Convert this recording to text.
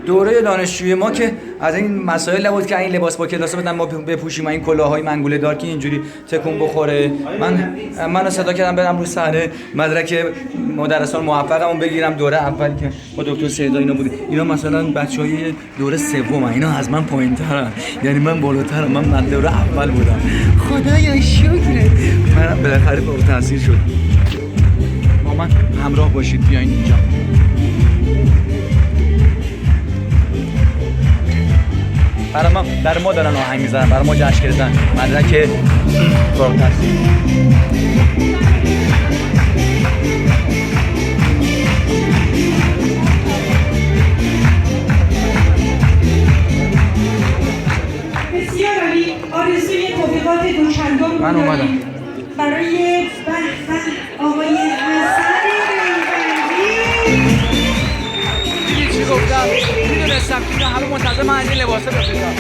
دوره دانشجویی ما که از این مسائل نبود که این لباس با کلاس بدن ما بپوشیم، این کلاههای منگوله دار که اینجوری تکون بخوره. منو صدا کردم برم رو صحنه مدرک مدرسان موفقمو بگیرم. دوره اول که با دکتر سیدا اینا بود، اینا مثلا بچهای دوره سوم، اینا از من پایین‌ترن، یعنی من بالاترم، من دوره اول بودم. خدایا شکر منم بالاخره با تاثیر شد. با من همراه باشید، بیاین اینجا. برای ما دارن آهنگ میزنن، برای ما جشن گرفتن مدرک فارغ التحصیل. بسیار عالی. آرزوی توفیقات دوچندان رو من اومدم داریم برای آقای حسن ریوندی. دیگه چی گفتم؟ میدونستم که همه منتظر من این لباسه بپوشم.